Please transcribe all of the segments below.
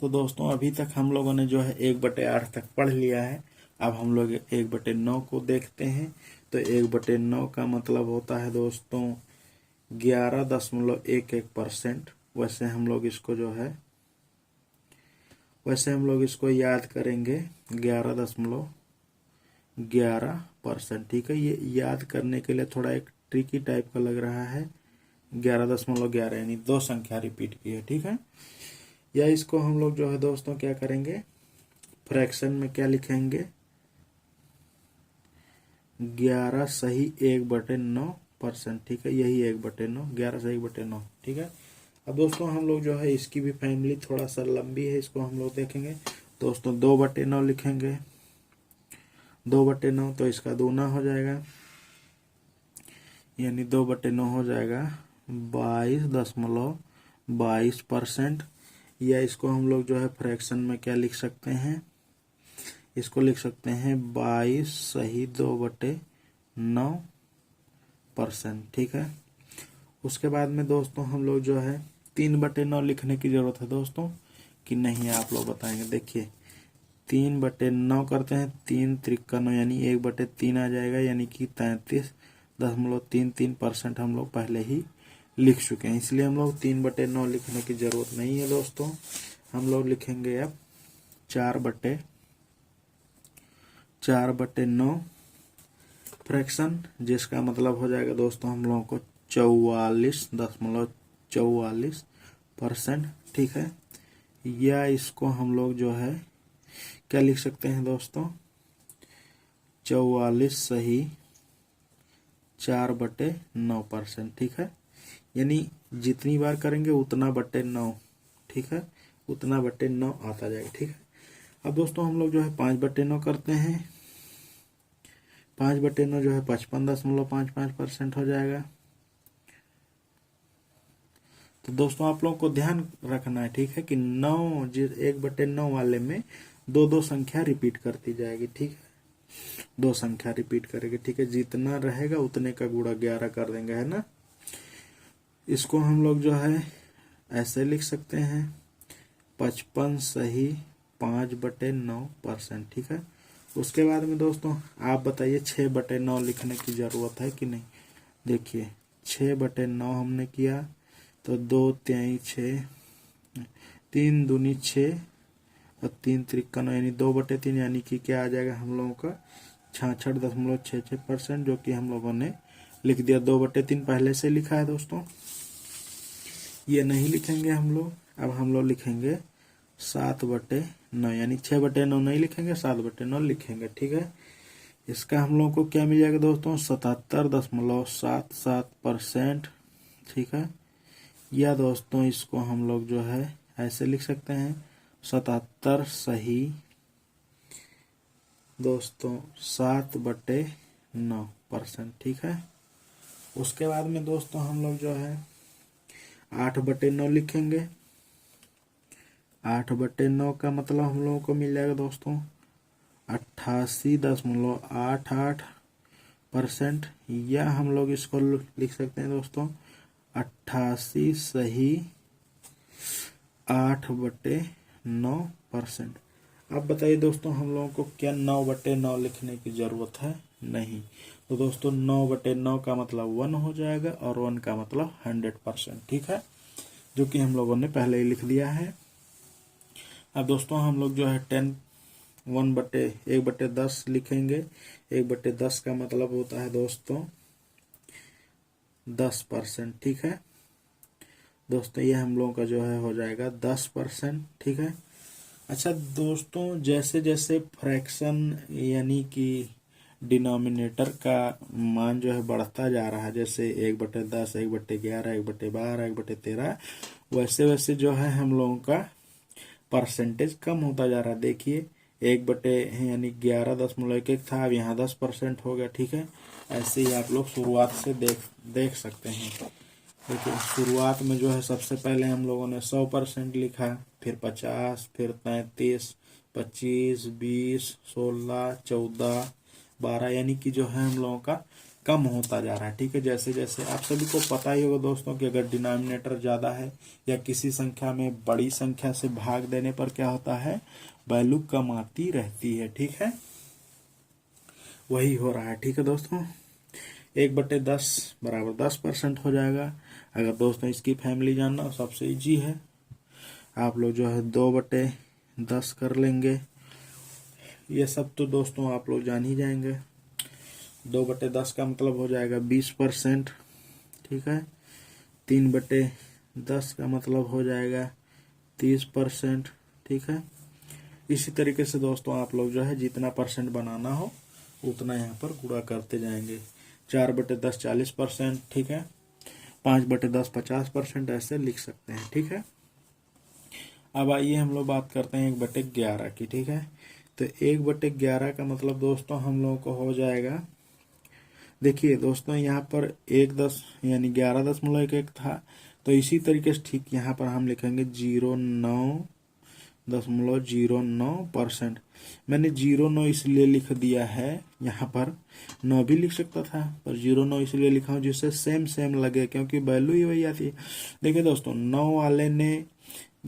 तो दोस्तों अभी तक हम लोगों ने जो है 1/8 तक पढ़ लिया है। अब हम लोग 1/9 को देखते हैं। तो 1/9 का मतलब होता है दोस्तों 11.11%। वैसे हम लोग इसको याद करेंगे 11.11%। ठीक है, ये याद करने के लिए थोड़ा एक ट्रिकी टाइप का लग रहा है। 11.11 यानी 2 संख्या रिपीट की है। ठीक है, या इसको हम लोग जो है दोस्तों क्या करेंगे, फ्रैक्शन में क्या लिखेंगे, 11 सही 1/9%। ठीक है, यही 1/9, 11 सही 1/9। ठीक है, अब दोस्तों हम लोग जो है इसकी भी फैमिली थोड़ा सा लंबी है, इसको हम लोग देखेंगे। दोस्तों 2/9 लिखेंगे, 2/9 तो इसका दूना हो जाएगा, यानी 2/9 हो जाएगा 22.22%। या इसको हम लोग जो है फ्रैक्शन में क्या लिख सकते हैं, इसको लिख सकते हैं 22 सही 2/9%। ठीक है, उसके बाद में दोस्तों हम लोग जो है 3/9 लिखने की जरूरत है दोस्तों कि नहीं, आप लोग बताएंगे। देखिए 3/9 करते हैं, 3 त्रिका 9 यानी 1/3 आ जाएगा, यानी कि 33.33% हम लोग पहले ही लिख चुके हैं, इसलिए हम लोग 3/9 लिखने की जरूरत नहीं है दोस्तों। हम लोग लिखेंगे अब 4/9 फ्रैक्शन, जिसका मतलब हो जाएगा दोस्तों हम लोगों को 44.44%। ठीक है, या इसको हम लोग जो है क्या लिख सकते हैं दोस्तों, 44 सही 4/9%। ठीक है, यानी जितनी बार करेंगे उतना 9। ठीक है, उतना 9 आता जाएगा। ठीक है, अब दोस्तों हम लोग जो है 5/9 करते हैं। 5/9 जो है 55.55% हो जाएगा। तो दोस्तों आप लोगों को ध्यान रखना है, ठीक है, कि 1/9 वाले में 2 संख्या रिपीट करती जाएगी। ठीक है, 2 संख्या रिपीट करेगी। ठीक है, जितना रहेगा उतने का गुणा 11 कर देंगे, है ना। इसको हम लोग जो है ऐसे लिख सकते हैं 55 सही 5/9%। ठीक है, उसके बाद में दोस्तों आप बताइए 6/9 लिखने की जरूरत है कि नहीं। देखिए 6/9 हमने किया तो 2 तिहाई 6, 3 दूनी 6 और 3 त्रिका 9 यानी 2/3, यानी कि क्या आ जाएगा हम लोगों का 66.66%, जो कि हम लोगों ने लिख दिया। 2/3 पहले से लिखा है दोस्तों, ये नहीं लिखेंगे हम लोग। अब हम लोग लिखेंगे 7/9, यानी 6/9 नहीं लिखेंगे, 7/9 लिखेंगे। ठीक है, इसका हम लोग को क्या मिल जाएगा दोस्तों, 77.77%। ठीक है, या दोस्तों इसको हम लोग जो है ऐसे लिख सकते हैं 77 सही दोस्तों 7/9%। ठीक है, उसके बाद में दोस्तों हम लोग जो है 8/9 लिखेंगे। 8/9 का मतलब हम लोगों को मिल जाएगा दोस्तों 88.88%। या हम लोग इसको लिख सकते हैं दोस्तों 88 सही 8/9%। अब बताइए दोस्तों हम लोगों को क्या 9/9 लिखने की जरूरत है, नहीं। तो दोस्तों 9/9 का मतलब 1 हो जाएगा और 1 का मतलब 100%। ठीक है, जो कि हम लोगों ने पहले ही लिख दिया है। अब दोस्तों हम लोग जो है 1/10 लिखेंगे। 1/10 का मतलब होता है दोस्तों 10%। ठीक है दोस्तों, ये हम लोगों का जो है हो जाएगा 10%। ठीक है, अच्छा दोस्तों जैसे जैसे फ्रैक्शन यानी कि डिनोमिनेटर का मान जो है बढ़ता जा रहा है, जैसे 1/10, 1/11, 1/12, 1/13, वैसे वैसे जो है हम लोगों का परसेंटेज कम होता जा रहा है। देखिए 1/, यानी 11.11 था, अब यहाँ 10% हो गया। ठीक है, ऐसे ही आप लोग शुरुआत से देख सकते हैं। देखिए शुरुआत में जो है सबसे पहले हम लोगों ने 100% लिखा, फिर 50, फिर 33, 25, 20, 16, 14, 12, यानी कि जो है हम लोगों का कम होता जा रहा है। ठीक है, जैसे जैसे आप सभी को पता ही होगा दोस्तों कि अगर डिनोमिनेटर ज़्यादा है या किसी संख्या में बड़ी संख्या से भाग देने पर क्या होता है, वैल्यू कम आती रहती है। ठीक है, वही हो रहा है। ठीक है दोस्तों, 1/10 बराबर 10% हो जाएगा। अगर दोस्तों इसकी फैमिली जानना हो सबसे इजी है, आप लोग जो है 2/10 कर लेंगे। ये सब तो दोस्तों आप लोग जान ही जाएंगे। 2/10 का मतलब हो जाएगा 20%। ठीक है, 3/10 का मतलब हो जाएगा 30%। ठीक है, इसी तरीके से दोस्तों आप लोग जो है जितना परसेंट बनाना हो उतना यहाँ पर गुणा करते जाएंगे। 4/10 40%। ठीक है, 5/10 50%, ऐसे लिख सकते हैं। ठीक है, अब आइए हम लोग बात करते हैं 1/11 की। ठीक है, तो 1/11 का मतलब दोस्तों हम लोगों को हो जाएगा, देखिए दोस्तों यहाँ पर 1/10 यानी 11.11 था, तो इसी तरीके से ठीक यहाँ पर हम लिखेंगे 09.09%। मैंने 09 इसलिए लिख दिया है, यहाँ पर 9 भी लिख सकता था, पर 09 इसलिए लिखा हूँ जिससे सेम सेम लगे, क्योंकि वैल्यू ही वही आती है। देखिए दोस्तों, 9 वाले ने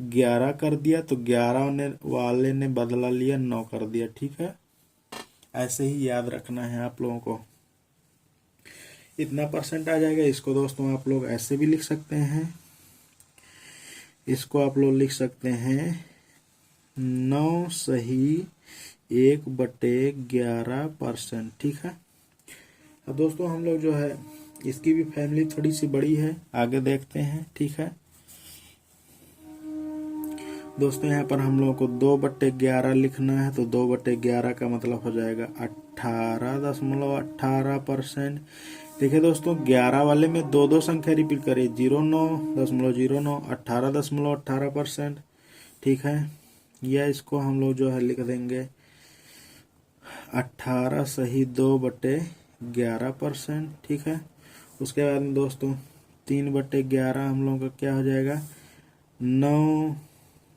11 कर दिया तो 11 वाले ने बदला लिया 9 कर दिया। ठीक है, ऐसे ही याद रखना है आप लोगों को। इतना परसेंट आ जाएगा। इसको दोस्तों आप लोग ऐसे भी लिख सकते हैं, इसको आप लोग लिख सकते हैं 9 सही 1/11%। ठीक है, अब दोस्तों हम लोग जो है इसकी भी फैमिली थोड़ी सी बड़ी है, आगे देखते हैं। ठीक है दोस्तों, यहाँ पर हम लोगों को 2/11 लिखना है, तो 2/11 का मतलब हो जाएगा 18.18%। देखिए दोस्तों, 11 वाले में दो दो संख्या रिपीट करिए, 09.09, 18.18%। ठीक है, या इसको हम लोग जो है लिख देंगे 18 सही 2/11%। ठीक है, उसके बाद में दोस्तों 3/11 हम लोगों का क्या हो जाएगा, 9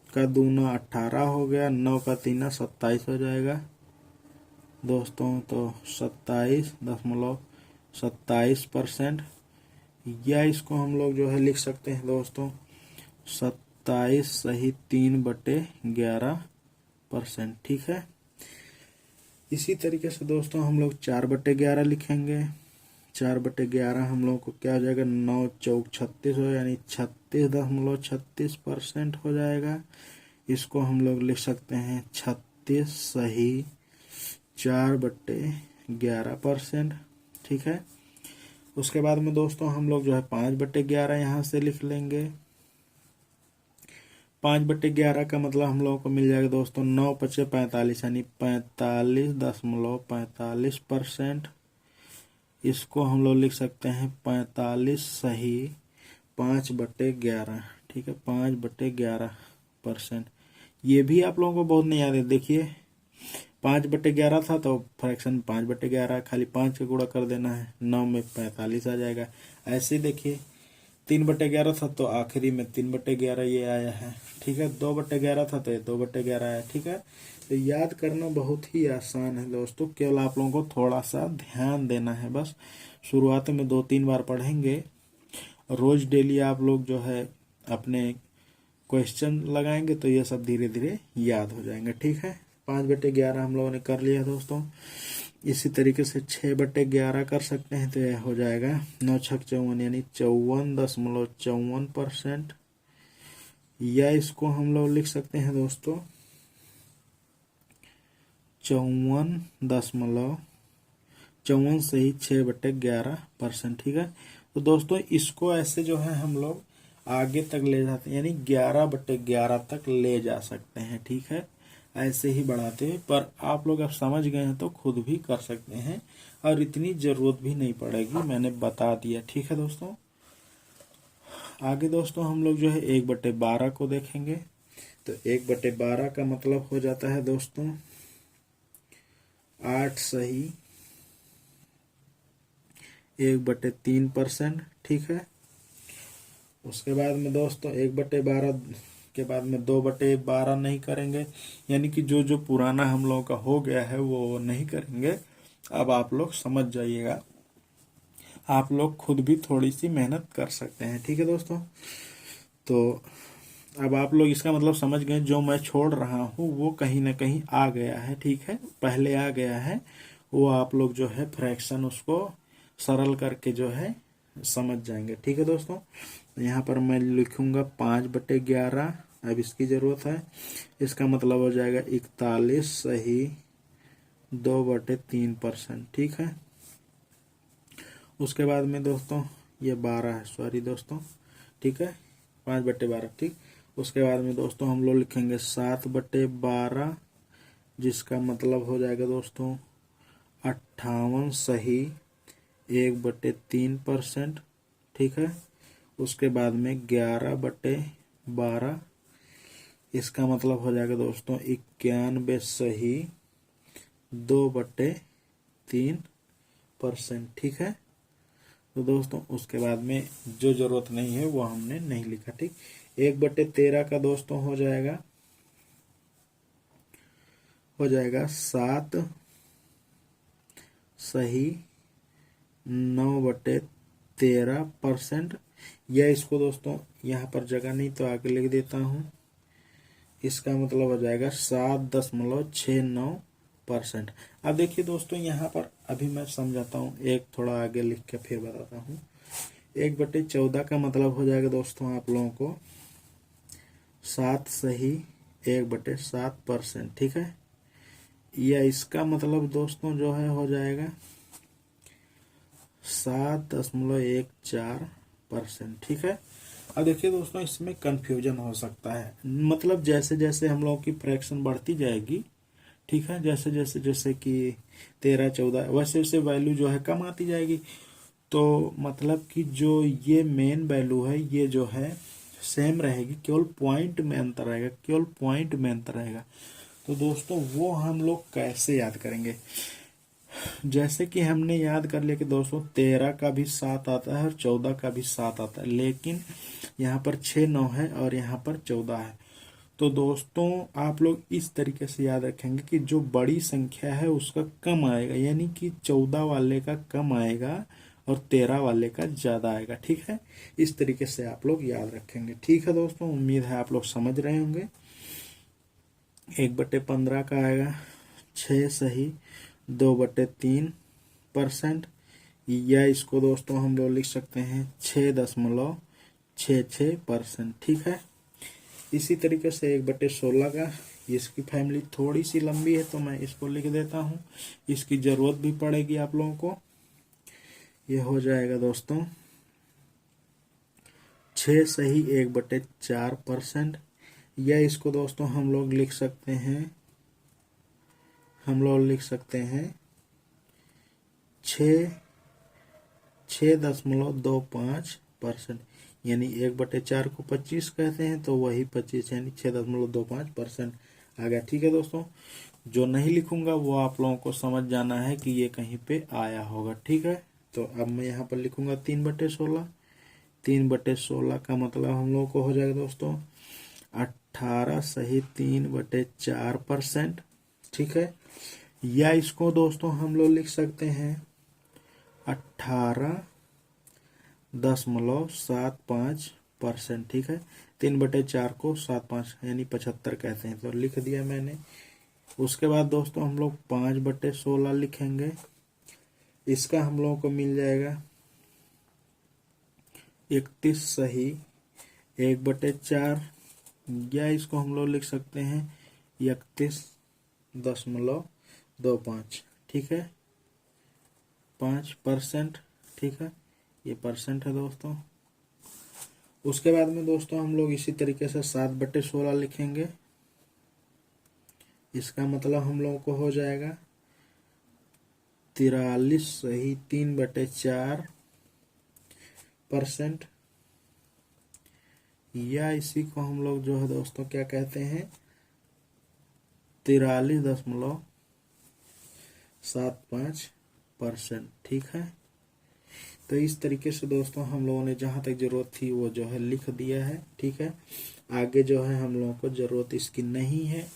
का दूना 18 हो गया, 9 का तीना 27 हो जाएगा दोस्तों, तो 27.27%। या इसको हम लोग जो है लिख सकते हैं दोस्तों 27 सही 3/11%। ठीक है, इसी तरीके से दोस्तों हम लोग 4/11 लिखेंगे। 4/11 हम लोग को क्या हो जाएगा, 9 चौक 36 हो, यानी 36.36% हो जाएगा। इसको हम लोग लिख सकते हैं 36 सही 4/11%। ठीक है, उसके बाद में दोस्तों हम लोग जो है 5/11 यहाँ से लिख लेंगे। 5/11 का मतलब हम लोगों को मिल जाएगा दोस्तों 9×5 45, यानी 45.45%। इसको हम लोग लिख सकते हैं 45 सही 5/11। ठीक है, 5/11%। ये भी आप लोगों को बहुत नहीं याद है। देखिए 5/11 था तो फ्रैक्शन 5/11, खाली 5 का गुणा कर देना है, 9 में 45 आ जाएगा। ऐसे देखिए 3/11 था तो आखिरी में 3/11 ये आया है। ठीक है, 2/11 था तो ये 2/11 आया। ठीक है, तो याद करना बहुत ही आसान है दोस्तों, केवल आप लोगों को थोड़ा सा ध्यान देना है बस। शुरुआत में 2-3 बार पढ़ेंगे, रोज डेली आप लोग जो है अपने क्वेश्चन लगाएंगे तो ये सब धीरे धीरे याद हो जाएंगे। ठीक है, 5/11 हम लोगों ने कर लिया दोस्तों। इसी तरीके से 6/11 कर सकते हैं, तो यह हो जाएगा 9×6 = 54, यानी 54.54%। या इसको हम लोग लिख सकते हैं दोस्तों 54 सही 6/11%। ठीक है, तो दोस्तों इसको ऐसे जो है हम लोग आगे तक ले जाते हैं, यानी 11/11 तक ले जा सकते हैं। ठीक है, ऐसे ही बढ़ाते हैं, पर आप लोग अब समझ गए हैं तो खुद भी कर सकते हैं और इतनी जरूरत भी नहीं पड़ेगी, मैंने बता दिया। ठीक है दोस्तों, आगे दोस्तों हम लोग जो है 1/12 को देखेंगे। तो 1/12 का मतलब हो जाता है दोस्तों 8 सही 1/3%। ठीक है, उसके बाद में दोस्तों 1/12 के बाद में 2/12 नहीं करेंगे, यानी कि जो जो पुराना हम लोगों का हो गया है वो नहीं करेंगे। अब आप लोग समझ जाइएगा आप लोग खुद भी थोड़ी सी मेहनत कर सकते हैं। ठीक है दोस्तों, तो अब आप लोग इसका मतलब समझ गए, जो मैं छोड़ रहा हूँ वो कहीं ना कहीं आ गया है। ठीक है, पहले आ गया है, वो आप लोग जो है फ्रैक्शन उसको सरल करके जो है समझ जाएंगे। ठीक है दोस्तों, यहाँ पर मैं लिखूंगा 5/11। अब इसकी जरूरत है, इसका मतलब हो जाएगा 41 सही 2/3%। ठीक है, उसके बाद में दोस्तों ये 12 है, सॉरी दोस्तों। ठीक है, 5/12। ठीक, उसके बाद में दोस्तों हम लोग लिखेंगे 7/12, जिसका मतलब हो जाएगा दोस्तों 58 सही 1/3%। ठीक है, उसके बाद में 11/12, इसका मतलब हो जाएगा दोस्तों 91 सही 2/3%। ठीक है, तो दोस्तों उसके बाद में जो जरूरत नहीं है वो हमने नहीं लिखा। ठीक, 1/13 का दोस्तों हो जाएगा 7 सही 9/13%। या इसको दोस्तों यहाँ पर जगह नहीं तो आगे लिख देता हूँ, इसका मतलब हो जाएगा 7.69%। अब देखिए दोस्तों, यहाँ पर अभी मैं समझाता हूँ, एक थोड़ा आगे लिख के फिर बताता हूँ। 1/14 का मतलब हो जाएगा दोस्तों आप लोगों को 7 सही 1/7%। ठीक है, या इसका मतलब दोस्तों जो है हो जाएगा 7.14%। ठीक है, अब देखिए दोस्तों, इसमें कंफ्यूजन हो सकता है, मतलब जैसे जैसे हम लोगों की फ्रैक्शन बढ़ती जाएगी, ठीक है, जैसे जैसे जैसे कि 13 14 वैसे वैसे वैल्यू जो है कम आती जाएगी। तो मतलब कि जो ये मेन वैल्यू है ये जो है सेम रहेगी, केवल पॉइंट में अंतर रहेगा, केवल पॉइंट में अंतर रहेगा। तो दोस्तों वो हम लोग कैसे याद करेंगे? जैसे कि हमने याद कर लिया कि दोस्तों 13 का भी 7 आता है और 14 का भी 7 आता है, लेकिन यहाँ पर 6 9 है और यहाँ पर 14 है। तो दोस्तों आप लोग इस तरीके से याद रखेंगे कि जो बड़ी संख्या है उसका कम आएगा, यानी कि 14 वाले का कम आएगा और 13 वाले का ज्यादा आएगा। ठीक है, इस तरीके से आप लोग याद रखेंगे। ठीक है दोस्तों, उम्मीद है आप लोग समझ रहे होंगे। 1/15 का आएगा 6 सही 2/3%, या इसको दोस्तों हम लोग लिख सकते हैं 6.66%। ठीक है, इसी तरीके से 1/16 का, इसकी फैमिली थोड़ी सी लंबी है तो मैं इसको लिख देता हूँ, इसकी जरूरत भी पड़ेगी आप लोगों को। ये हो जाएगा दोस्तों 6 सही 1/4%, या इसको दोस्तों हम लोग लिख सकते हैं 6.25%, यानी 1/4 को 25 कहते हैं तो वही 25 यानी 6.25% आ गया। ठीक है दोस्तों, जो नहीं लिखूंगा वो आप लोगों को समझ जाना है कि ये कहीं पे आया होगा। ठीक है, तो अब मैं यहाँ पर लिखूंगा 3/16। 3/16 का मतलब हम लोगों को हो जाएगा दोस्तों 18 सही 3/4%। ठीक है, या इसको दोस्तों हम लोग लिख सकते हैं 18.75%। ठीक है, 3/4 को 75 यानी 75 कहते हैं, तो लिख दिया मैंने। उसके बाद दोस्तों हम लोग 5/16 लिखेंगे, इसका हम लोगों को मिल जाएगा 31 सही 1/4, या इसको हम लोग लिख सकते हैं 31.25। ठीक है, 5%। ठीक है, ये परसेंट है दोस्तों। उसके बाद में दोस्तों हम लोग इसी तरीके से 7/16 लिखेंगे, इसका मतलब हम लोगों को हो जाएगा 43 सही 3/4%, या इसी को हम लोग जो है दोस्तों क्या कहते हैं 43.75%। ठीक है, तो इस तरीके से दोस्तों हम लोगों ने जहां तक जरूरत थी वो जो है लिख दिया है। ठीक है, आगे जो है हम लोगों को जरूरत इसकी नहीं है,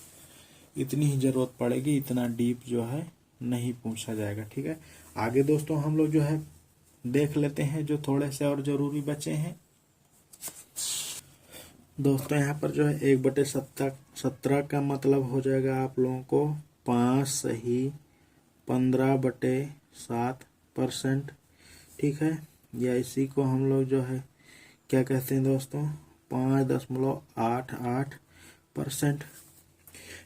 इतनी ही जरूरत पड़ेगी, इतना डीप जो है नहीं पूछा जाएगा। ठीक है, आगे दोस्तों हम लोग जो है देख लेते हैं जो थोड़े से और जरूरी बचे हैं। दोस्तों यहाँ पर जो है 1/17 का मतलब हो जाएगा आप लोगों को 5 सही 15/7%। ठीक है, या इसी को हम लोग जो है क्या कहते हैं दोस्तों, 5.88%।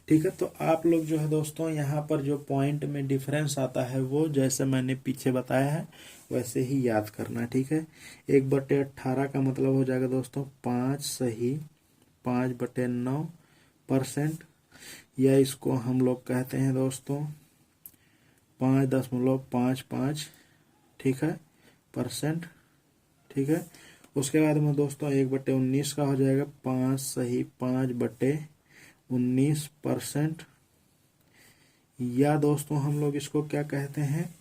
ठीक है, तो आप लोग जो है दोस्तों यहाँ पर जो पॉइंट में डिफरेंस आता है वो जैसे मैंने पीछे बताया है वैसे ही याद करना। ठीक है, 1/18 का मतलब हो जाएगा दोस्तों 5 सही 5/9%, या इसको हम लोग कहते हैं दोस्तों 5.55, ठीक है, %। ठीक है, उसके बाद में दोस्तों 1/19 का हो जाएगा 5 सही 5/19%, या दोस्तों हम लोग इसको क्या कहते हैं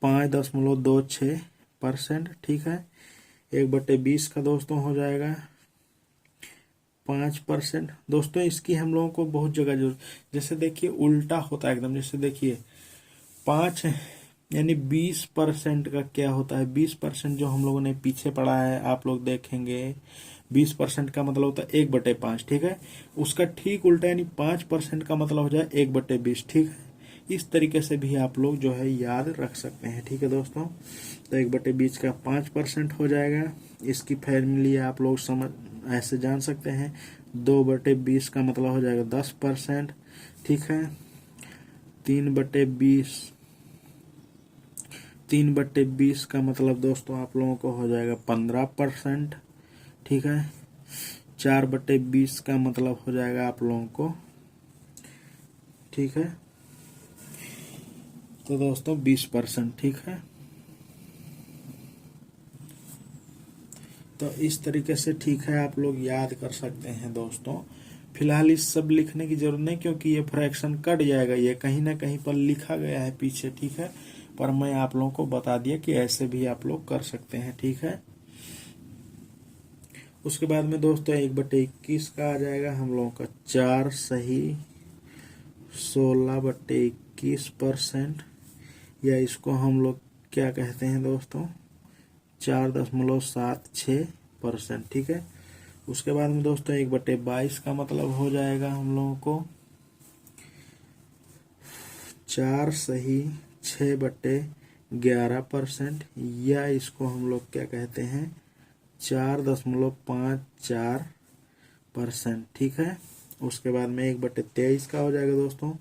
5.26%। ठीक है, 1/20 का दोस्तों हो जाएगा 5%। दोस्तों इसकी हम लोगों को बहुत जगह जरूरत, जैसे देखिए उल्टा होता है एकदम, जैसे देखिए 5 यानी 20% का क्या होता है, 20% जो हम लोगों ने पीछे पढ़ा है आप लोग देखेंगे 20% का मतलब होता है 1/5। ठीक है, उसका ठीक उल्टा यानी 5% का मतलब हो जाए 1/20। ठीक है, इस तरीके से भी आप लोग जो है याद रख सकते हैं। ठीक है दोस्तों, तो 1/20 का 5% हो जाएगा। इसकी फैमिली आप लोग समझ ऐसे जान सकते हैं। 2/20 का मतलब हो जाएगा 10%। ठीक है, 3/20 का मतलब दोस्तों आप लोगों को हो जाएगा 15%। ठीक है, 4/20 का मतलब हो जाएगा आप लोगों को, ठीक है, तो दोस्तों 20%। ठीक है, तो इस तरीके से ठीक है आप लोग याद कर सकते हैं दोस्तों। फिलहाल इस सब लिखने की जरूरत नहीं क्योंकि ये फ्रैक्शन कट जाएगा, ये कहीं ना कहीं पर लिखा गया है पीछे। ठीक है, पर मैं आप लोगों को बता दिया कि ऐसे भी आप लोग कर सकते हैं। ठीक है, उसके बाद में दोस्तों 1/21 का आ जाएगा हम लोगों का 4 सही 16/21%, या इसको हम लोग क्या कहते हैं दोस्तों 4.76%। ठीक है, उसके बाद में दोस्तों 1/22 का मतलब हो जाएगा हम लोगों को 4 सही 6/11%, या इसको हम लोग क्या कहते हैं 4.54%। ठीक है, उसके बाद में 1/23 का हो जाएगा दोस्तों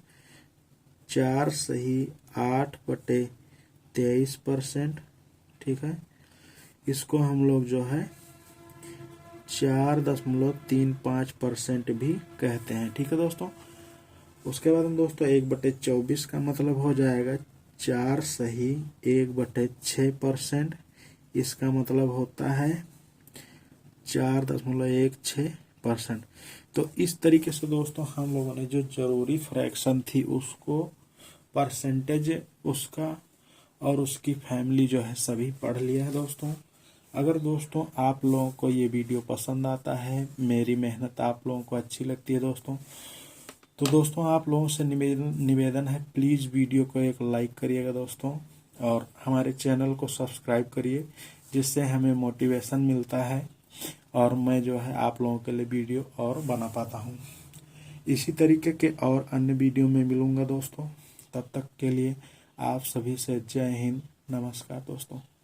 4 सही 8/23%। ठीक है, इसको हम लोग जो है 4.35% भी कहते हैं। ठीक है दोस्तों, उसके बाद में दोस्तों 1/24 का मतलब हो जाएगा 4 सही 1/6%। इसका मतलब होता है 4.16%। तो इस तरीके से दोस्तों हम लोगों ने जो जरूरी फ्रैक्शन थी उसको परसेंटेज उसका और उसकी फैमिली जो है सभी पढ़ लिया है दोस्तों। अगर दोस्तों आप लोगों को ये वीडियो पसंद आता है, मेरी मेहनत आप लोगों को अच्छी लगती है दोस्तों, तो दोस्तों आप लोगों से निवेदन है प्लीज़ वीडियो को एक लाइक करिएगा दोस्तों, और हमारे चैनल को सब्सक्राइब करिए जिससे हमें मोटिवेशन मिलता है और मैं जो है आप लोगों के लिए वीडियो और बना पाता हूँ। इसी तरीके के और अन्य वीडियो में मिलूँगा दोस्तों, तब तक के लिए आप सभी से जय हिंद, नमस्कार दोस्तों।